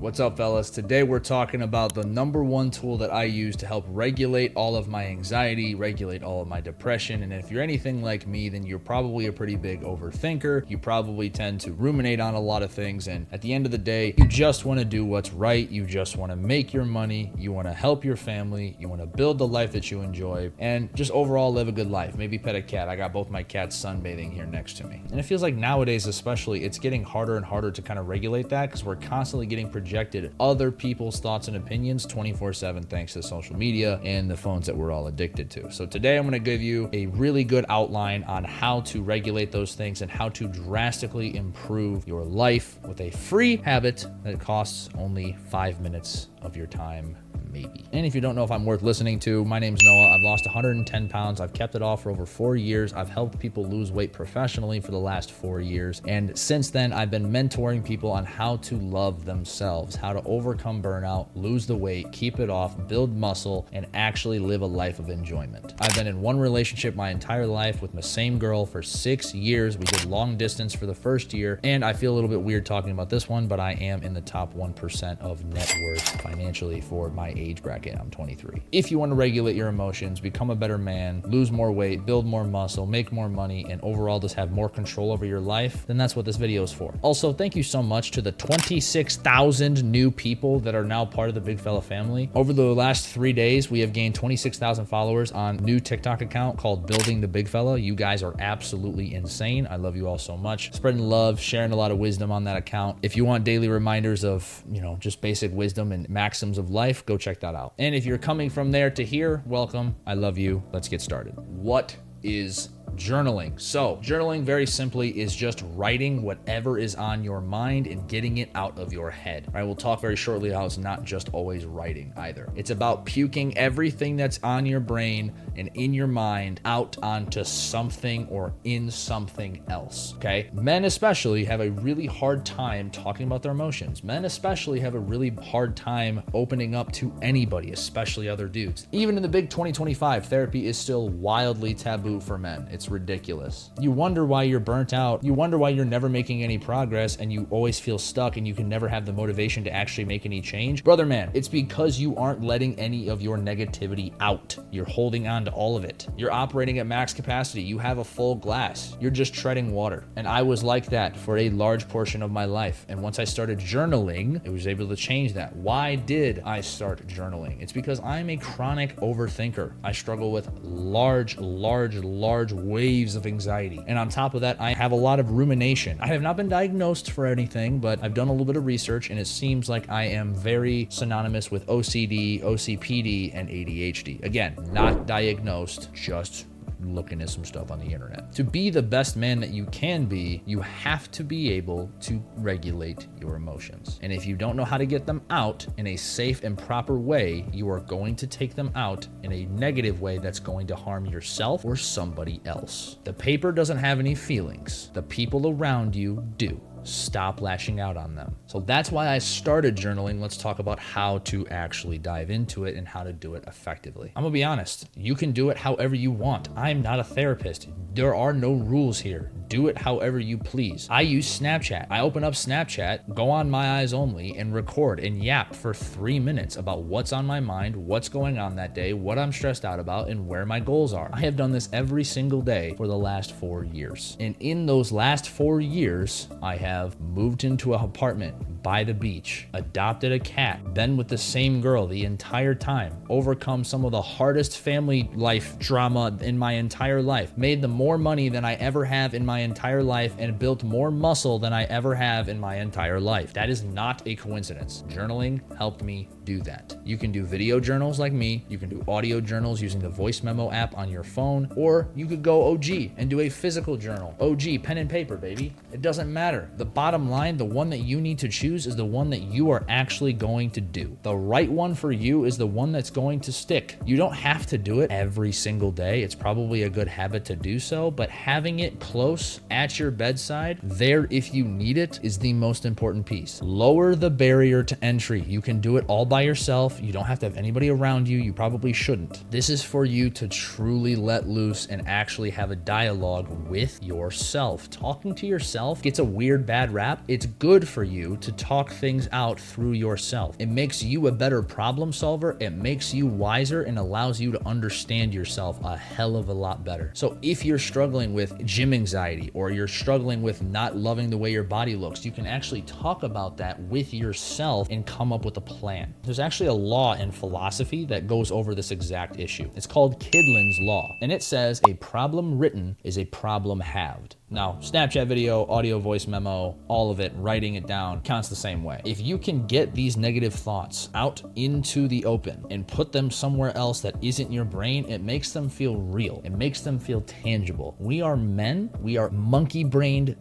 What's up, fellas? Today we're talking about the #1 tool that I use to help regulate all of my anxiety, regulate all of my depression. And if you're anything like me, then you're probably a pretty big overthinker. You probably tend to ruminate on a lot of things. And at the end of the day, you just want to do what's right. You just want to make your money. You want to help your family. You want to build the life that you enjoy and just overall live a good life. Maybe pet a cat. I got both my cats sunbathing here next to me. And it feels like nowadays, especially, it's getting harder and harder to kind of regulate that because we're constantly getting projected other people's thoughts and opinions 24/7 thanks to social media and the phones that we're all addicted to. So today I'm going to give you a really good outline on how to regulate those things and how to drastically improve your life with a free habit that costs only 5 minutes of your time. Maybe. And if you don't know if I'm worth listening to, my name's Noah. I've lost 110 pounds. I've kept it off for over 4 years. I've helped people lose weight professionally for the last 4 years. And since then, I've been mentoring people on how to love themselves, how to overcome burnout, lose the weight, keep it off, build muscle, and actually live a life of enjoyment. I've been in one relationship my entire life with the same girl for 6 years. We did long distance for the first year. And I feel a little bit weird talking about this one, but I am in the top 1% of net worth financially for my age bracket. I'm 23. If you want to regulate your emotions, become a better man, lose more weight, build more muscle, make more money, and overall just have more control over your life, then that's what this video is for. Also, thank you so much to the 26,000 new people that are now part of the Big Fella family. Over the last 3 days, we have gained 26,000 followers on a new TikTok account called Building the Big Fella. You guys are absolutely insane. I love you all so much. Spreading love, sharing a lot of wisdom on that account. If you want daily reminders of, just basic wisdom and maxims of life, go check that out. And if you're coming from there to here, welcome. I love you. Let's get started. What is journaling? So journaling, very simply, is just writing whatever is on your mind and getting it out of your head. I will talk very shortly how it's not just always writing either. It's about puking everything that's on your brain and in your mind out onto something or in something else, okay? Men especially have a really hard time talking about their emotions. Men especially have a really hard time opening up to anybody, especially other dudes. Even in the big 2025, therapy is still wildly taboo for men. It's ridiculous. You wonder why you're burnt out. You wonder why you're never making any progress and you always feel stuck and you can never have the motivation to actually make any change. Brother man, it's because you aren't letting any of your negativity out. You're holding on to all of it. You're operating at max capacity. You have a full glass. You're just treading water. And I was like that for a large portion of my life. And once I started journaling, I was able to change that. Why did I start journaling? It's because I'm a chronic overthinker. I struggle with large waves of anxiety. And on top of that, I have a lot of rumination. I have not been diagnosed for anything, but I've done a little bit of research and it seems like I am very synonymous with OCD, OCPD, and ADHD. Again, not diagnosed, just looking at some stuff on the internet. To be the best man that you can be, you have to be able to regulate your emotions. And if you don't know how to get them out in a safe and proper way, you are going to take them out in a negative way that's going to harm yourself or somebody else. The paper doesn't have any feelings. The people around you do. Stop lashing out on them. So that's why I started journaling. Let's talk about how to actually dive into it and how to do it effectively. I'm gonna be honest, you can do it however you want. I'm not a therapist. There are no rules here. Do it however you please. I use Snapchat. I open up Snapchat, go on My Eyes Only, and record and yap for 3 minutes about what's on my mind, what's going on that day, what I'm stressed out about, and where my goals are. I have done this every single day for the last 4 years. And in those last 4 years, I have moved into an apartment by the beach, adopted a cat, been with the same girl the entire time, overcome some of the hardest family life drama in my entire life, made the more money than I ever have in my entire life, and built more muscle than I ever have in my entire life. That is not a coincidence. Journaling helped me do that. You can do video journals like me. You can do audio journals using the voice memo app on your phone, or you could go OG and do a physical journal. OG, pen and paper, baby. It doesn't matter. The bottom line, the one that you need to choose is the one that you are actually going to do. The right one for you is the one that's going to stick. You don't have to do it every single day. It's probably a good habit to do so, but having it close at your bedside, there if you need it, is the most important piece. Lower the barrier to entry. You can do it all by yourself. You don't have to have anybody around you. You probably shouldn't. This is for you to truly let loose and actually have a dialogue with yourself. Talking to yourself gets a weird bad rap. It's good for you to talk things out through yourself. It makes you a better problem solver. It makes you wiser and allows you to understand yourself a hell of a lot better. So if you're struggling with gym anxiety or you're struggling with not loving the way your body looks, you can actually talk about that with yourself and come up with a plan. There's actually a law in philosophy that goes over this exact issue. It's called Kidlin's law, and it says a problem written is a problem halved. Now, Snapchat video, audio, voice memo, all of it, writing it down counts the same way. If you can get these negative thoughts out into the open and put them somewhere else that isn't your brain, it makes them feel real. It makes them feel tangible. We are men. We are monkey-brained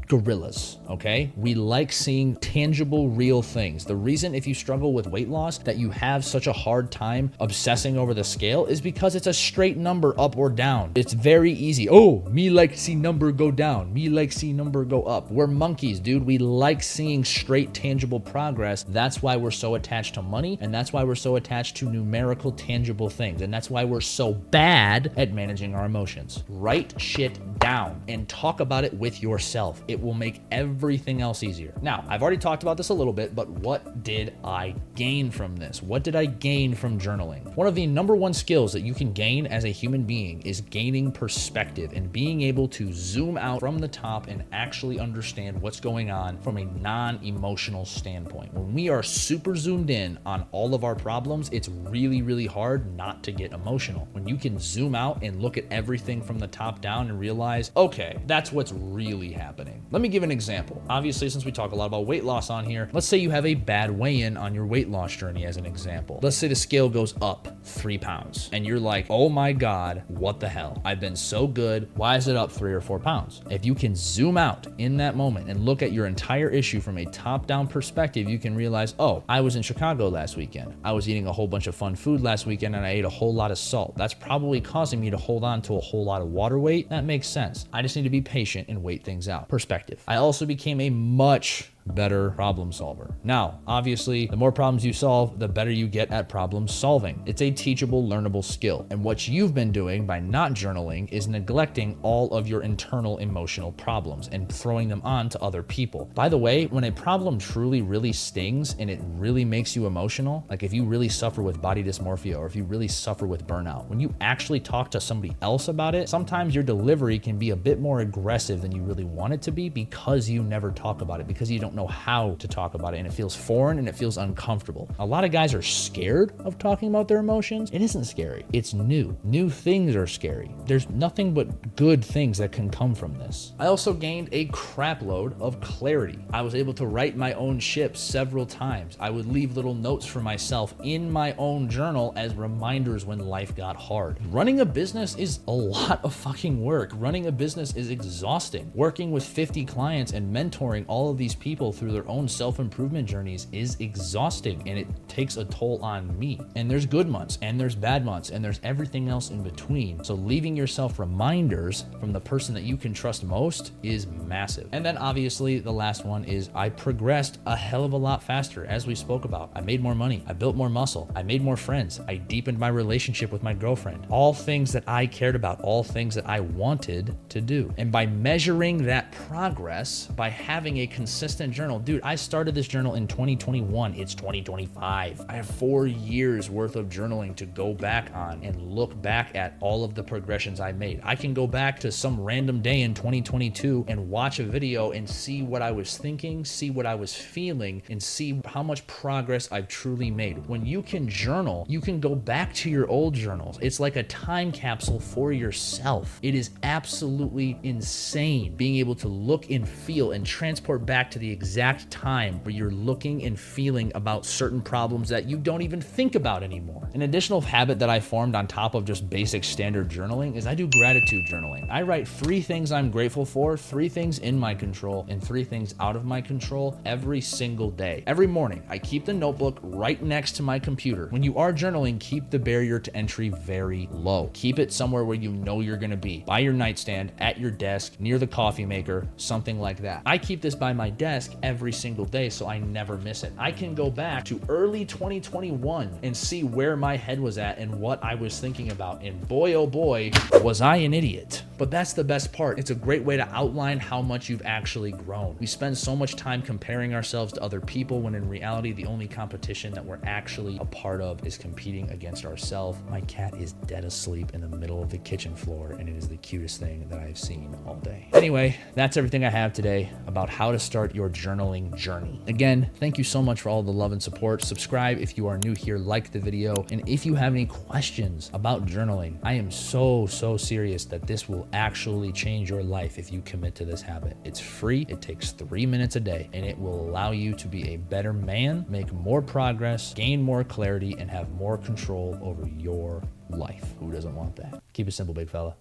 gorillas, okay? We like seeing tangible, real things. The reason if you struggle with weight loss that you have such a hard time obsessing over the scale is because it's a straight number up or down. It's very easy. Oh, me like see number go down. Me like see number go up. We're monkeys, dude. We like seeing straight, tangible progress. That's why we're so attached to money, and that's why we're so attached to numerical, tangible things, and that's why we're so bad at managing our emotions. Write shit down and talk about it with yourself. It will make everything else easier. Now, I've already talked about this a little bit, but what did I gain from this? What did I gain from journaling? One of the number one skills that you can gain as a human being is gaining perspective and being able to zoom out from the top and actually understand what's going on from a non-emotional standpoint. When we are super zoomed in on all of our problems, it's really, really hard not to get emotional. When you can zoom out and look at everything from the top down and realize, okay, that's what's really happening. Let me give an example. Obviously, since we talk a lot about weight loss on here, let's say you have a bad weigh-in on your weight loss journey as an example. Let's say the scale goes up 3 pounds and you're like, oh my God, what the hell? I've been so good. Why is it up 3 or 4 pounds? If you can zoom out in that moment and look at your entire issue from a top-down perspective, you can realize, oh, I was in Chicago last weekend. I was eating a whole bunch of fun food last weekend and I ate a whole lot of salt. That's probably causing me to hold on to a whole lot of water weight. That makes sense. I just need to be patient and wait things out. Perspective. I also became a much better problem solver. Now, obviously, the more problems you solve, the better you get at problem solving. It's a teachable, learnable skill. And what you've been doing by not journaling is neglecting all of your internal emotional problems and throwing them on to other people. By the way, when a problem truly, really stings and it really makes you emotional, like if you really suffer with body dysmorphia or if you really suffer with burnout, when you actually talk to somebody else about it, sometimes your delivery can be a bit more aggressive than you really want it to be because you never talk about it, because you don't know how to talk about it, and it feels foreign and it feels uncomfortable. A lot of guys are scared of talking about their emotions. It isn't scary. It's new. New things are scary. There's nothing but good things that can come from this. I also gained a crap load of clarity. I was able to write my own ship several times. I would leave little notes for myself in my own journal as reminders when life got hard. Running a business is a lot of fucking work. Running a business is exhausting. Working with 50 clients and mentoring all of these people through their own self-improvement journeys is exhausting, and it takes a toll on me. And there's good months and there's bad months and there's everything else in between. So leaving yourself reminders from the person that you can trust most is massive. And then obviously the last one is I progressed a hell of a lot faster, as we spoke about. I made more money. I built more muscle. I made more friends. I deepened my relationship with my girlfriend. All things that I cared about, all things that I wanted to do. And by measuring that progress, by having a consistent journal. Dude, I started this journal in 2021. It's 2025. I have 4 years worth of journaling to go back on and look back at all of the progressions I made. I can go back to some random day in 2022 and watch a video and see what I was thinking, see what I was feeling, and see how much progress I've truly made. When you can journal, you can go back to your old journals. It's like a time capsule for yourself. It is absolutely insane being able to look and feel and transport back to the exact time where you're looking and feeling about certain problems that you don't even think about anymore. An additional habit that I formed on top of just basic standard journaling is I do gratitude journaling. I write 3 things I'm grateful for, 3 things in my control, and 3 things out of my control every single day. Every morning, I keep the notebook right next to my computer. When you are journaling, keep the barrier to entry very low. Keep it somewhere where you know you're gonna be. By your nightstand, at your desk, near the coffee maker, something like that. I keep this by my desk desk every single day so I never miss it. I can go back to early 2021 and see where my head was at and what I was thinking about. And boy, oh boy, was I an idiot. But that's the best part. It's a great way to outline how much you've actually grown. We spend so much time comparing ourselves to other people when in reality, the only competition that we're actually a part of is competing against ourselves. My cat is dead asleep in the middle of the kitchen floor, and it is the cutest thing that I've seen all day. Anyway, that's everything I have today about how to start your journaling journey. Again, thank you so much for all the love and support. Subscribe if you are new here, like the video, and if you have any questions about journaling, I am so serious that this will actually change your life if you commit to this habit. It's free, it takes 3 minutes a day, and it will allow you to be a better man, make more progress, gain more clarity, and have more control over your life. Who doesn't want that? Keep it simple, big fella.